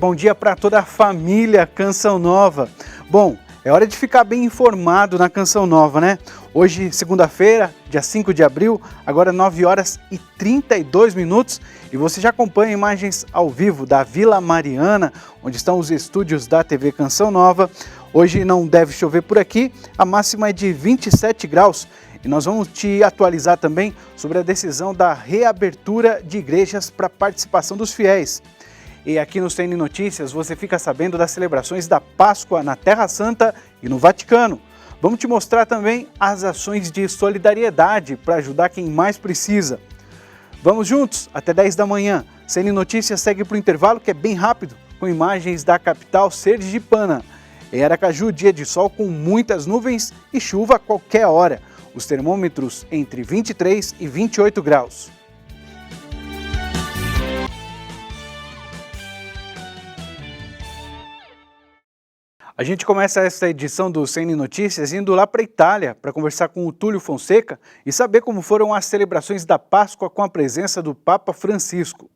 bom dia para toda a família Canção Nova. Bom, é hora de ficar bem informado na Canção Nova, né? Hoje, segunda-feira, dia 5 de abril, agora 9 horas e 32 minutos, e você já acompanha imagens ao vivo da Vila Mariana, onde estão os estúdios da TV Canção Nova. Hoje não deve chover por aqui, a máxima é de 27 graus, e nós vamos te atualizar também sobre a decisão da reabertura de igrejas para participação dos fiéis. E aqui no CN Notícias você fica sabendo das celebrações da Páscoa na Terra Santa e no Vaticano. Vamos te mostrar também as ações de solidariedade para ajudar quem mais precisa. Vamos juntos até 10 da manhã. CN Notícias segue para o intervalo que é bem rápido, com imagens da capital sergipana. Em Aracaju, dia de sol com muitas nuvens e chuva a qualquer hora. Os termômetros entre 23 e 28 graus. A gente começa esta edição do CN Notícias indo lá para a Itália para conversar com o Túlio Fonseca e saber como foram as celebrações da Páscoa com a presença do Papa Francisco.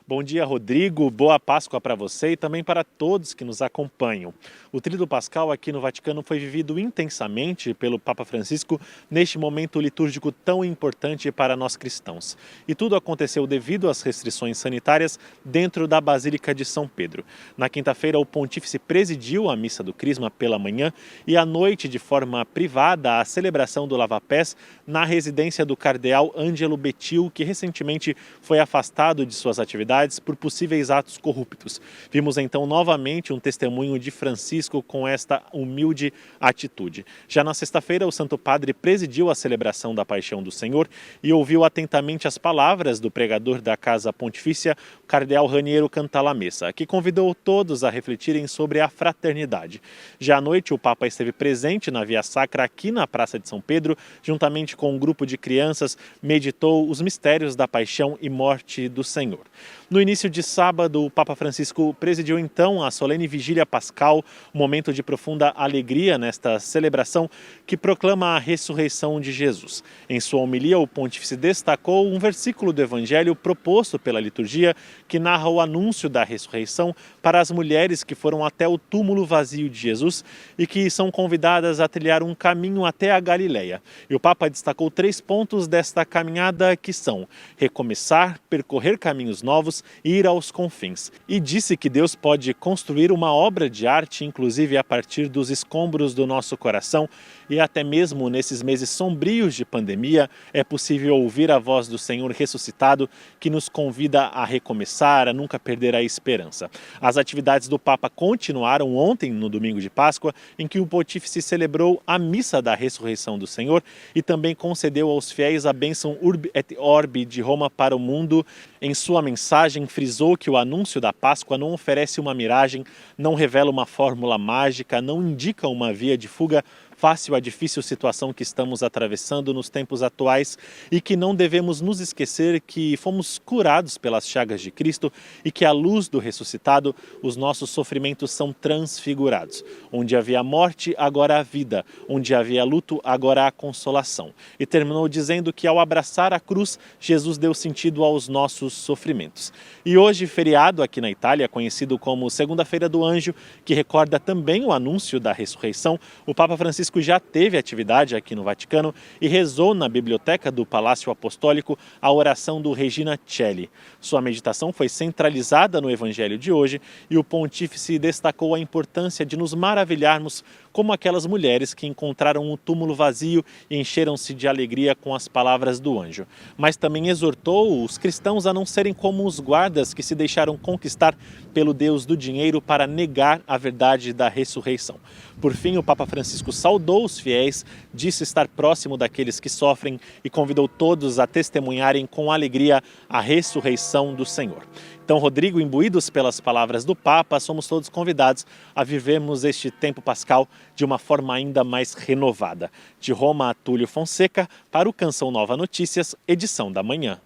Bom dia, Rodrigo. Boa Páscoa para você e também para todos que nos acompanham. O Tríduo Pascal aqui no Vaticano foi vivido intensamente pelo Papa Francisco neste momento litúrgico tão importante para nós cristãos. E tudo aconteceu devido às restrições sanitárias dentro da Basílica de São Pedro. Na quinta-feira, o pontífice presidiu a missa do Crisma pela manhã e à noite, de forma privada, a celebração do lava-pés na residência do cardeal Ângelo Bettil, que recentemente foi afastado de suas atividades por possíveis atos corruptos. Vimos então novamente um testemunho de Francisco com esta humilde atitude. Já na sexta-feira, o Santo Padre presidiu a celebração da Paixão do Senhor e ouviu atentamente as palavras do pregador da Casa Pontifícia, o cardeal Raniero Cantalamessa, que convidou todos a refletirem sobre a fraternidade. Já à noite, o Papa esteve presente na Via Sacra aqui na Praça de São Pedro, juntamente com um grupo de crianças, meditou os mistérios da Paixão e Morte do Senhor. No início de sábado, o Papa Francisco presidiu então a solene Vigília Pascal, um momento de profunda alegria nesta celebração que proclama a ressurreição de Jesus. Em sua homilia, o pontífice destacou um versículo do Evangelho proposto pela liturgia que narra o anúncio da ressurreição para as mulheres que foram até o túmulo vazio de Jesus e que são convidadas a trilhar um caminho até a Galileia. E o Papa destacou 3 pontos desta caminhada que são recomeçar, percorrer caminhos novos e ir aos confins. E disse que Deus pode construir uma obra de arte, inclusive a partir dos escombros do nosso coração, e até mesmo nesses meses sombrios de pandemia é possível ouvir a voz do Senhor ressuscitado que nos convida a recomeçar, a nunca perder a esperança. As atividades do Papa continuaram ontem, no domingo de Páscoa, em que o pontífice celebrou a missa da ressurreição do Senhor e também concedeu aos fiéis a bênção Urbi et Orbi de Roma para o mundo. Em sua mensagem, frisou que o anúncio da Páscoa não oferece uma miragem, não revela uma fórmula mágica, não indica uma via de fuga fácil à difícil situação que estamos atravessando nos tempos atuais e que não devemos nos esquecer que fomos curados pelas chagas de Cristo e que à luz do ressuscitado os nossos sofrimentos são transfigurados. Onde havia morte, agora há vida. Onde havia luto, agora há consolação. E terminou dizendo que ao abraçar a cruz, Jesus deu sentido aos nossos sofrimentos. E hoje, feriado aqui na Itália, conhecido como Segunda-feira do Anjo, que recorda também o anúncio da ressurreição, o Papa Francisco já teve atividade aqui no Vaticano e rezou na biblioteca do Palácio Apostólico a oração do Regina Coeli. Sua meditação foi centralizada no Evangelho de hoje e o pontífice destacou a importância de nos maravilharmos como aquelas mulheres que encontraram o túmulo vazio e encheram-se de alegria com as palavras do anjo. Mas também exortou os cristãos a não serem como os guardas que se deixaram conquistar pelo Deus do dinheiro para negar a verdade da ressurreição. Por fim, o Papa Francisco saudou os fiéis, disse estar próximo daqueles que sofrem e convidou todos a testemunharem com alegria a ressurreição do Senhor. Então, Rodrigo, imbuídos pelas palavras do Papa, somos todos convidados a vivermos este tempo pascal de uma forma ainda mais renovada. De Roma, Túlio Fonseca, para o Canção Nova Notícias, edição da manhã.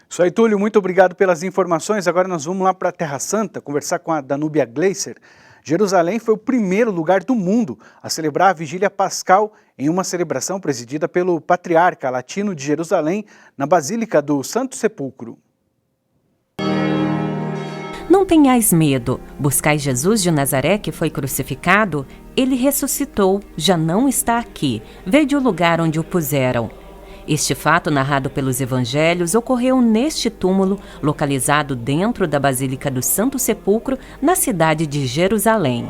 Isso aí, Túlio, muito obrigado pelas informações. Agora nós vamos lá para a Terra Santa, conversar com a Danúbia Gleiser. Jerusalém foi o primeiro lugar do mundo a celebrar a Vigília Pascal em uma celebração presidida pelo Patriarca Latino de Jerusalém na Basílica do Santo Sepulcro. Não tenhais medo, buscais Jesus de Nazaré que foi crucificado? Ele ressuscitou, já não está aqui. Vede o lugar onde o puseram. Este fato, narrado pelos evangelhos, ocorreu neste túmulo, localizado dentro da Basílica do Santo Sepulcro, na cidade de Jerusalém.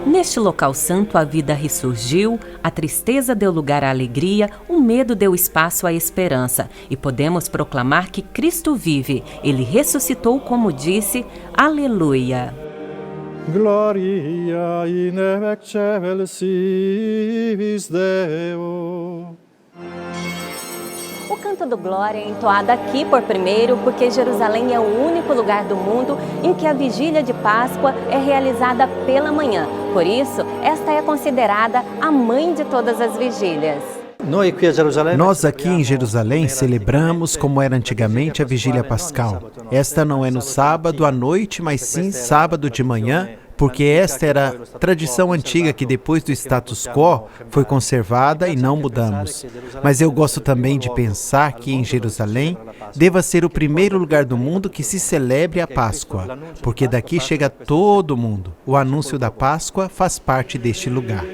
Neste local santo, a vida ressurgiu, a tristeza deu lugar à alegria, o medo deu espaço à esperança. E podemos proclamar que Cristo vive. Ele ressuscitou, como disse, Aleluia! Gloria in excelsis Deo. O canto do Glória é entoado aqui por primeiro, porque Jerusalém é o único lugar do mundo em que a vigília de Páscoa é realizada pela manhã. Por isso, esta é considerada a mãe de todas as vigílias. Nós aqui em Jerusalém celebramos como era antigamente a vigília pascal. Esta não é no sábado à noite, mas sim sábado de manhã, porque esta era a tradição antiga que depois do status quo foi conservada e não mudamos. Mas eu gosto também de pensar que em Jerusalém deva ser o primeiro lugar do mundo que se celebre a Páscoa, porque daqui chega todo mundo. O anúncio da Páscoa faz parte deste lugar.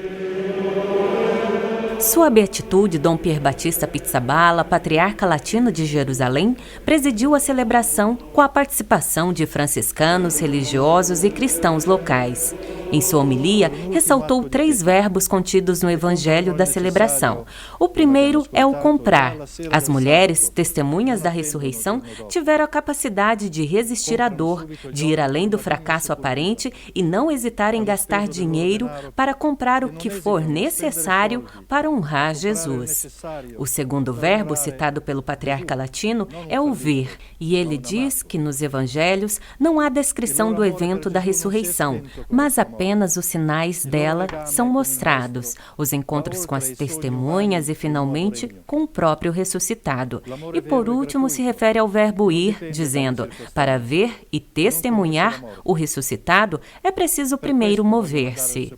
Sua Beatitude, Dom Pier Batista Pizzaballa, patriarca latino de Jerusalém, presidiu a celebração com a participação de franciscanos, religiosos e cristãos locais. Em sua homilia, ressaltou 3 verbos contidos no evangelho da celebração. O primeiro é o comprar. As mulheres, testemunhas da ressurreição, tiveram a capacidade de resistir à dor, de ir além do fracasso aparente e não hesitar em gastar dinheiro para comprar o que for necessário para honrar Jesus. O segundo verbo citado pelo patriarca latino é o ver, e ele diz que nos evangelhos não há descrição do evento da ressurreição, mas apenas os sinais dela são mostrados, os encontros com as testemunhas e, finalmente, com o próprio ressuscitado. E, por último, se refere ao verbo ir, dizendo, para ver e testemunhar o ressuscitado, é preciso primeiro mover-se.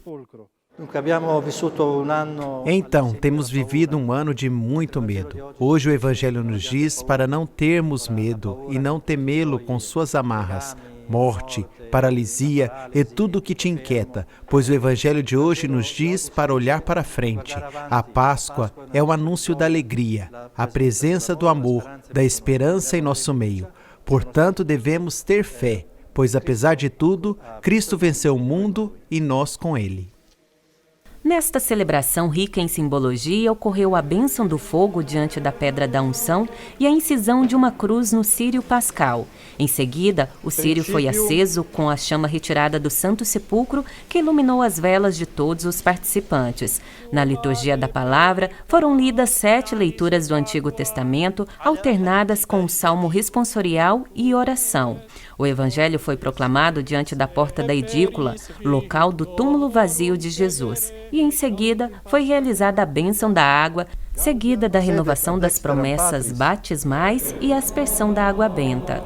Então, temos vivido um ano de muito medo. Hoje o Evangelho nos diz para não termos medo e não temê-lo com suas amarras, morte, paralisia e tudo o que te inquieta, pois o Evangelho de hoje nos diz para olhar para frente. A Páscoa é o anúncio da alegria, a presença do amor, da esperança em nosso meio. Portanto, devemos ter fé, pois apesar de tudo, Cristo venceu o mundo e nós com ele. Nesta celebração rica em simbologia, ocorreu a bênção do fogo diante da pedra da unção e a incisão de uma cruz no círio pascal. Em seguida, o círio foi aceso com a chama retirada do Santo Sepulcro, que iluminou as velas de todos os participantes. Na liturgia da palavra, foram lidas 7 leituras do Antigo Testamento, alternadas com o salmo responsorial e oração. O evangelho foi proclamado diante da porta da edícula, local do túmulo vazio de Jesus. E em seguida foi realizada a bênção da água, seguida da renovação das promessas batismais e a aspersão da água benta.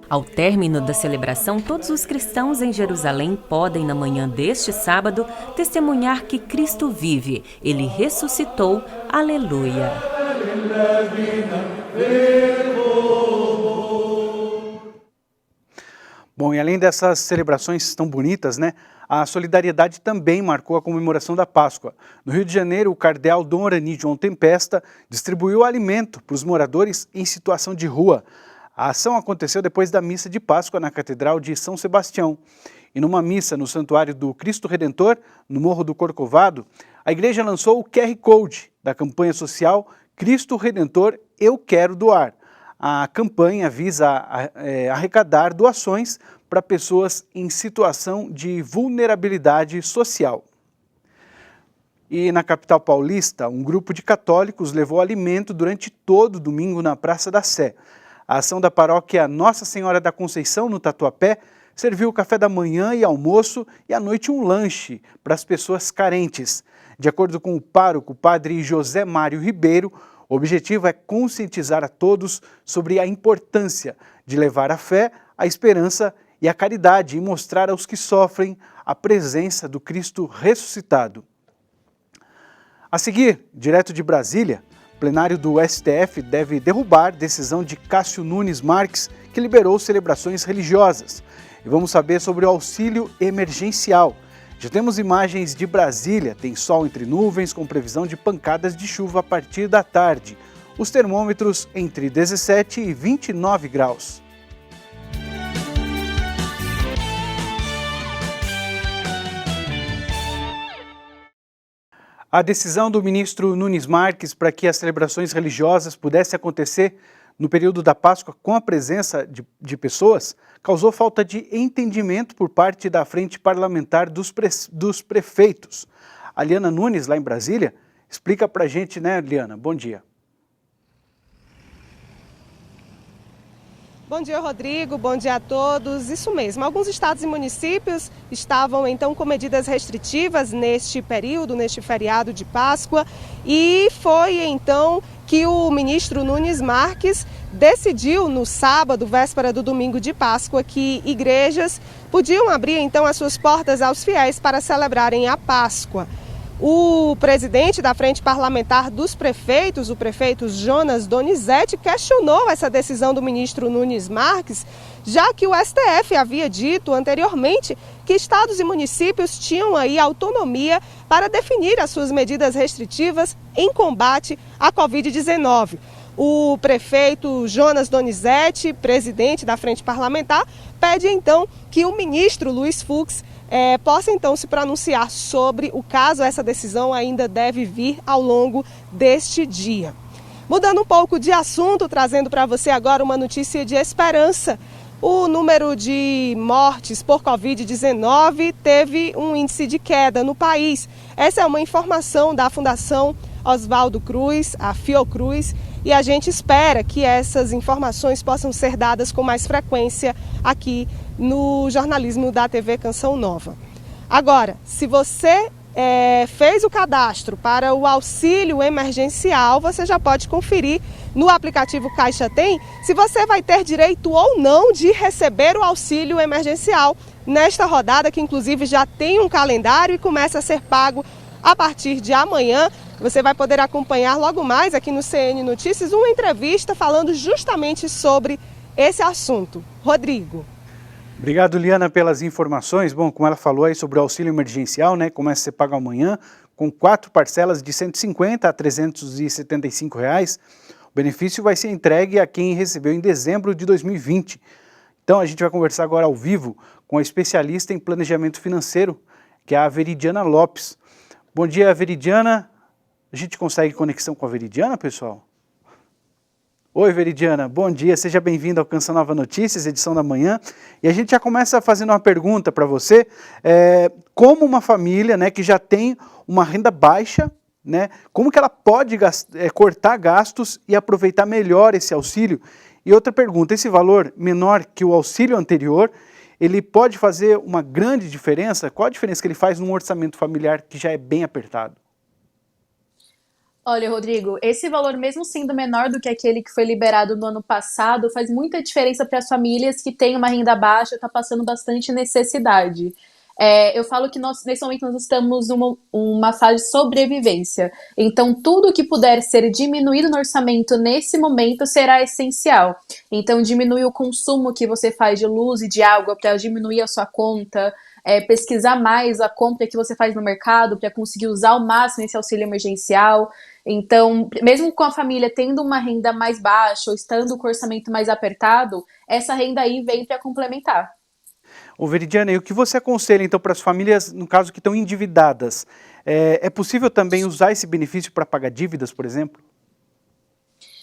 Ao término da celebração, todos os cristãos em Jerusalém podem, na manhã deste sábado, testemunhar que Cristo vive. Ele ressuscitou. Aleluia! Bom, e além dessas celebrações tão bonitas, né, a solidariedade também marcou a comemoração da Páscoa. No Rio de Janeiro, o cardeal Dom Orani João Tempesta distribuiu alimento para os moradores em situação de rua. A ação aconteceu depois da missa de Páscoa na Catedral de São Sebastião. E numa missa no Santuário do Cristo Redentor, no Morro do Corcovado, a igreja lançou o QR Code da campanha social Cristo Redentor Eu Quero Doar. A campanha visa arrecadar doações para pessoas em situação de vulnerabilidade social. E na capital paulista, um grupo de católicos levou alimento durante todo o domingo na Praça da Sé. A ação da paróquia Nossa Senhora da Conceição, no Tatuapé, serviu café da manhã e almoço e à noite um lanche para as pessoas carentes. De acordo com o pároco, padre José Mário Ribeiro, o objetivo é conscientizar a todos sobre a importância de levar a fé, a esperança e a caridade e mostrar aos que sofrem a presença do Cristo ressuscitado. A seguir, direto de Brasília, plenário do STF deve derrubar decisão de Cássio Nunes Marques, que liberou celebrações religiosas. E vamos saber sobre o auxílio emergencial. Já temos imagens de Brasília, tem sol entre nuvens com previsão de pancadas de chuva a partir da tarde. Os termômetros entre 17 e 29 graus. A decisão do ministro Nunes Marques para que as celebrações religiosas pudessem acontecer no período da Páscoa com a presença de pessoas causou falta de entendimento por parte da frente parlamentar dos prefeitos. A Liana Nunes, lá em Brasília, explica para a gente, né, Liana? Bom dia. Bom dia, Rodrigo. Bom dia a todos. Isso mesmo, alguns estados e municípios estavam então com medidas restritivas neste período, neste feriado de Páscoa, e foi então que o ministro Nunes Marques decidiu no sábado, véspera do domingo de Páscoa, que igrejas podiam abrir então as suas portas aos fiéis para celebrarem a Páscoa. O presidente da Frente Parlamentar dos Prefeitos, o prefeito Jonas Donizete, questionou essa decisão do ministro Nunes Marques, já que o STF havia dito anteriormente que estados e municípios tinham aí autonomia para definir as suas medidas restritivas em combate à Covid-19. O prefeito Jonas Donizete, presidente da Frente Parlamentar, pede então que o ministro Luiz Fux possa então se pronunciar sobre o caso. Essa decisão ainda deve vir ao longo deste dia. Mudando um pouco de assunto, trazendo para você agora uma notícia de esperança. O número de mortes por Covid-19 teve um índice de queda no país. Essa é uma informação da Fundação Oswaldo Cruz, a Fiocruz, e a gente espera que essas informações possam ser dadas com mais frequência aqui no jornalismo da TV Canção Nova. Agora, se você fez o cadastro para o auxílio emergencial, você já pode conferir no aplicativo Caixa Tem se você vai ter direito ou não de receber o auxílio emergencial nesta rodada, que inclusive já tem um calendário e começa a ser pago a partir de amanhã. Você vai poder acompanhar logo mais aqui no CN Notícias uma entrevista falando justamente sobre esse assunto. Rodrigo. Obrigado, Liana, pelas informações. Bom, como ela falou aí sobre o auxílio emergencial, né, começa a ser pago amanhã, com 4 parcelas de R$ 150 a R$ 375. O benefício vai ser entregue a quem recebeu em dezembro de 2020. Então, a gente vai conversar agora ao vivo com a especialista em planejamento financeiro, que é a Veridiana Lopes. Bom dia, Veridiana. A gente consegue conexão com a Veridiana, pessoal? Oi, Veridiana, bom dia, seja bem-vinda ao Canção Nova Notícias, edição da manhã. E a gente já começa fazendo uma pergunta para você, como uma família, né, que já tem uma renda baixa, né, como que ela pode cortar gastos e aproveitar melhor esse auxílio? E outra pergunta, esse valor menor que o auxílio anterior, ele pode fazer uma grande diferença? Qual a diferença que ele faz num orçamento familiar que já é bem apertado? Olha, Rodrigo, esse valor, mesmo sendo menor do que aquele que foi liberado no ano passado, faz muita diferença para as famílias que têm uma renda baixa e estão passando bastante necessidade. Eu falo que nesse momento nós estamos numa fase de sobrevivência. Então, tudo que puder ser diminuído no orçamento nesse momento será essencial. Então, diminuir o consumo que você faz de luz e de água para diminuir a sua conta, pesquisar mais a compra que você faz no mercado para conseguir usar ao máximo esse auxílio emergencial. Então, mesmo com a família tendo uma renda mais baixa ou estando com o orçamento mais apertado, essa renda aí vem para complementar. Ô Veridiana, e o que você aconselha então para as famílias, no caso, que estão endividadas? É possível também usar esse benefício para pagar dívidas, por exemplo?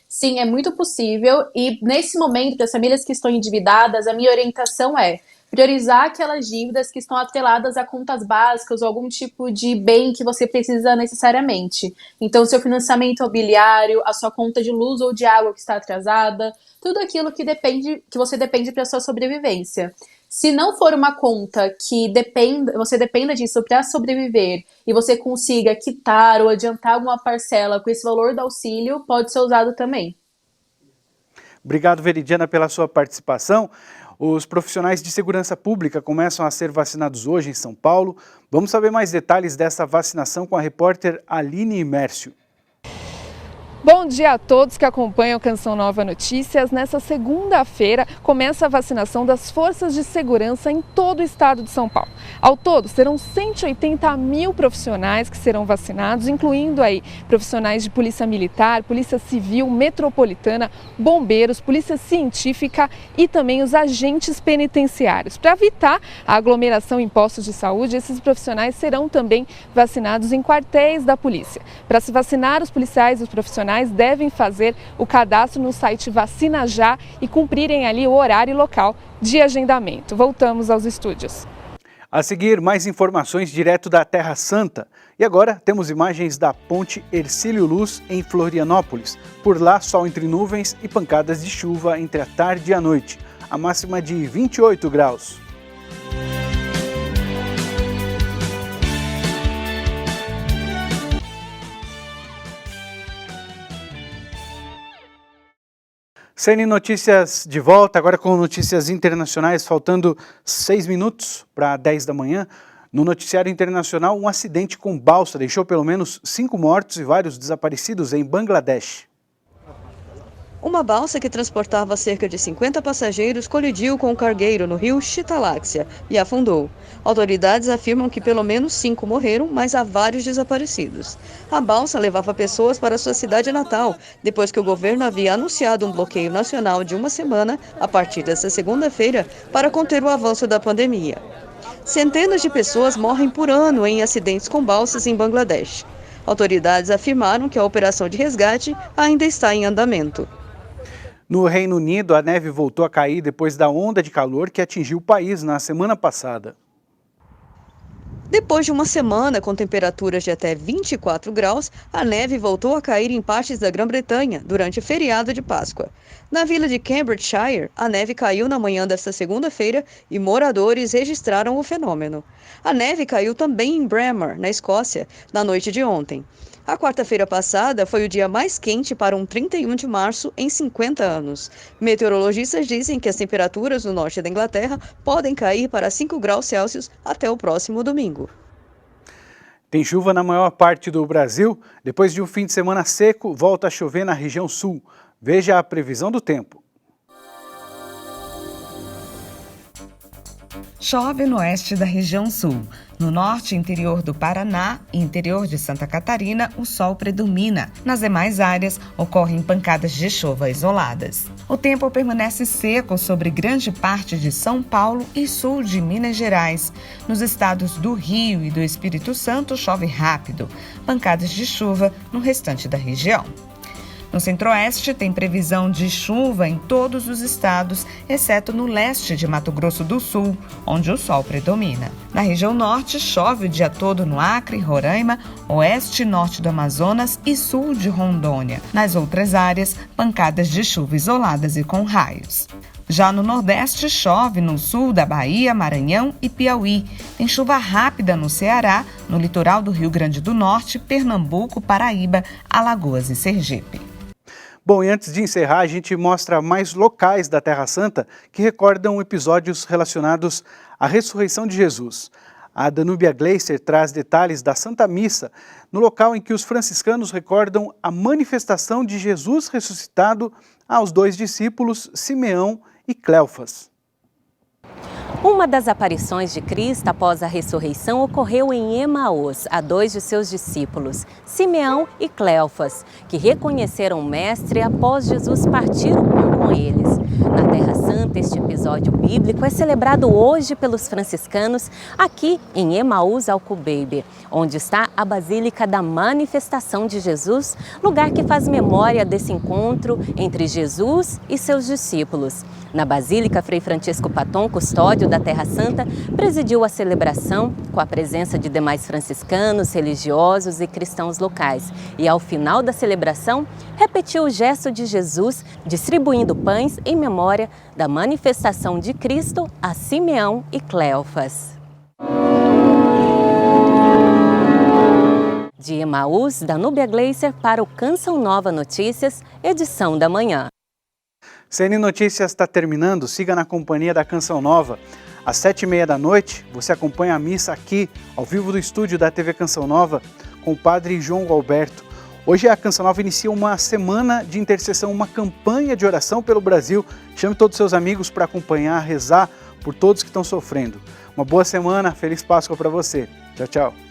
Sim, é muito possível, e nesse momento, para as famílias que estão endividadas, a minha orientação é priorizar aquelas dívidas que estão atreladas a contas básicas ou algum tipo de bem que você precisa necessariamente. Então, seu financiamento imobiliário, a sua conta de luz ou de água que está atrasada, tudo aquilo que você depende para a sua sobrevivência. Se não for uma conta que você dependa disso para sobreviver e você consiga quitar ou adiantar alguma parcela com esse valor do auxílio, pode ser usado também. Obrigado, Veridiana, pela sua participação. Os profissionais de segurança pública começam a ser vacinados hoje em São Paulo. Vamos saber mais detalhes dessa vacinação com a repórter Aline Imércio. Bom dia a todos que acompanham Canção Nova Notícias. Nessa segunda-feira começa a vacinação das forças de segurança em todo o estado de São Paulo. Ao todo, serão 180 mil profissionais que serão vacinados, incluindo aí profissionais de polícia militar, polícia civil, metropolitana, bombeiros, polícia científica e também os agentes penitenciários. Para evitar a aglomeração em postos de saúde, esses profissionais serão também vacinados em quartéis da polícia. Para se vacinar, os policiais e os profissionais devem fazer o cadastro no site Vacina Já e cumprirem ali o horário e local de agendamento. Voltamos aos estúdios. A seguir, mais informações direto da Terra Santa. E agora temos imagens da Ponte Hercílio Luz em Florianópolis. Por lá, sol entre nuvens e pancadas de chuva entre a tarde e a noite. A máxima de 28 graus. CN Notícias de volta, agora com notícias internacionais, faltando 6 minutos para 10 da manhã. No noticiário internacional, um acidente com balsa deixou pelo menos 5 mortos e vários desaparecidos em Bangladesh. Uma balsa que transportava cerca de 50 passageiros colidiu com um cargueiro no rio Chitalaxia e afundou. Autoridades afirmam que pelo menos 5 morreram, mas há vários desaparecidos. A balsa levava pessoas para sua cidade natal, depois que o governo havia anunciado um bloqueio nacional de uma semana, a partir desta segunda-feira, para conter o avanço da pandemia. Centenas de pessoas morrem por ano em acidentes com balsas em Bangladesh. Autoridades afirmaram que a operação de resgate ainda está em andamento. No Reino Unido, a neve voltou a cair depois da onda de calor que atingiu o país na semana passada. Depois de uma semana com temperaturas de até 24 graus, a neve voltou a cair em partes da Grã-Bretanha durante o feriado de Páscoa. Na vila de Cambridgeshire, a neve caiu na manhã desta segunda-feira e moradores registraram o fenômeno. A neve caiu também em Braemar, na Escócia, na noite de ontem. A quarta-feira passada foi o dia mais quente para um 31 de março em 50 anos. Meteorologistas dizem que as temperaturas no norte da Inglaterra podem cair para 5 graus Celsius até o próximo domingo. Tem chuva na maior parte do Brasil. Depois de um fim de semana seco, volta a chover na região sul. Veja a previsão do tempo. Chove no oeste da região sul. No norte e interior do Paraná e interior de Santa Catarina, o sol predomina. Nas demais áreas, ocorrem pancadas de chuva isoladas. O tempo permanece seco sobre grande parte de São Paulo e sul de Minas Gerais. Nos estados do Rio e do Espírito Santo, chove rápido. Pancadas de chuva no restante da região. No centro-oeste, tem previsão de chuva em todos os estados, exceto no leste de Mato Grosso do Sul, onde o sol predomina. Na região norte, chove o dia todo no Acre, Roraima, oeste e norte do Amazonas e sul de Rondônia. Nas outras áreas, pancadas de chuva isoladas e com raios. Já no Nordeste, chove no sul da Bahia, Maranhão e Piauí. Tem chuva rápida no Ceará, no litoral do Rio Grande do Norte, Pernambuco, Paraíba, Alagoas e Sergipe. Bom, e antes de encerrar, a gente mostra mais locais da Terra Santa que recordam episódios relacionados à ressurreição de Jesus. A Danúbia Glacier traz detalhes da Santa Missa, no local em que os franciscanos recordam a manifestação de Jesus ressuscitado aos 2 discípulos, Simeão e Cleofas. Uma das aparições de Cristo após a ressurreição ocorreu em Emaús, a 2 de seus discípulos, Simeão e Cleofas, que reconheceram o Mestre após Jesus partir o pão com eles. Na Terra Santa, este episódio bíblico é celebrado hoje pelos franciscanos aqui em Emaús Alcubaby, onde está a Basílica da Manifestação de Jesus, lugar que faz memória desse encontro entre Jesus e seus discípulos. Na Basílica, Frei Francisco Paton, custódio da Terra Santa, presidiu a celebração com a presença de demais franciscanos, religiosos e cristãos locais. E ao final da celebração, repetiu o gesto de Jesus, distribuindo pães em memória da manifestação de Cristo a Simeão e Cleofas. De Emaús, Danúbia Glacier para o Canção Nova Notícias, edição da manhã. CN Notícias está terminando, siga na companhia da Canção Nova. Às 7h30 da noite, você acompanha a missa aqui, ao vivo do estúdio da TV Canção Nova, com o padre João Alberto. Hoje a Canção Nova inicia uma semana de intercessão, uma campanha de oração pelo Brasil. Chame todos os seus amigos para acompanhar, rezar por todos que estão sofrendo. Uma boa semana, feliz Páscoa para você. Tchau, tchau.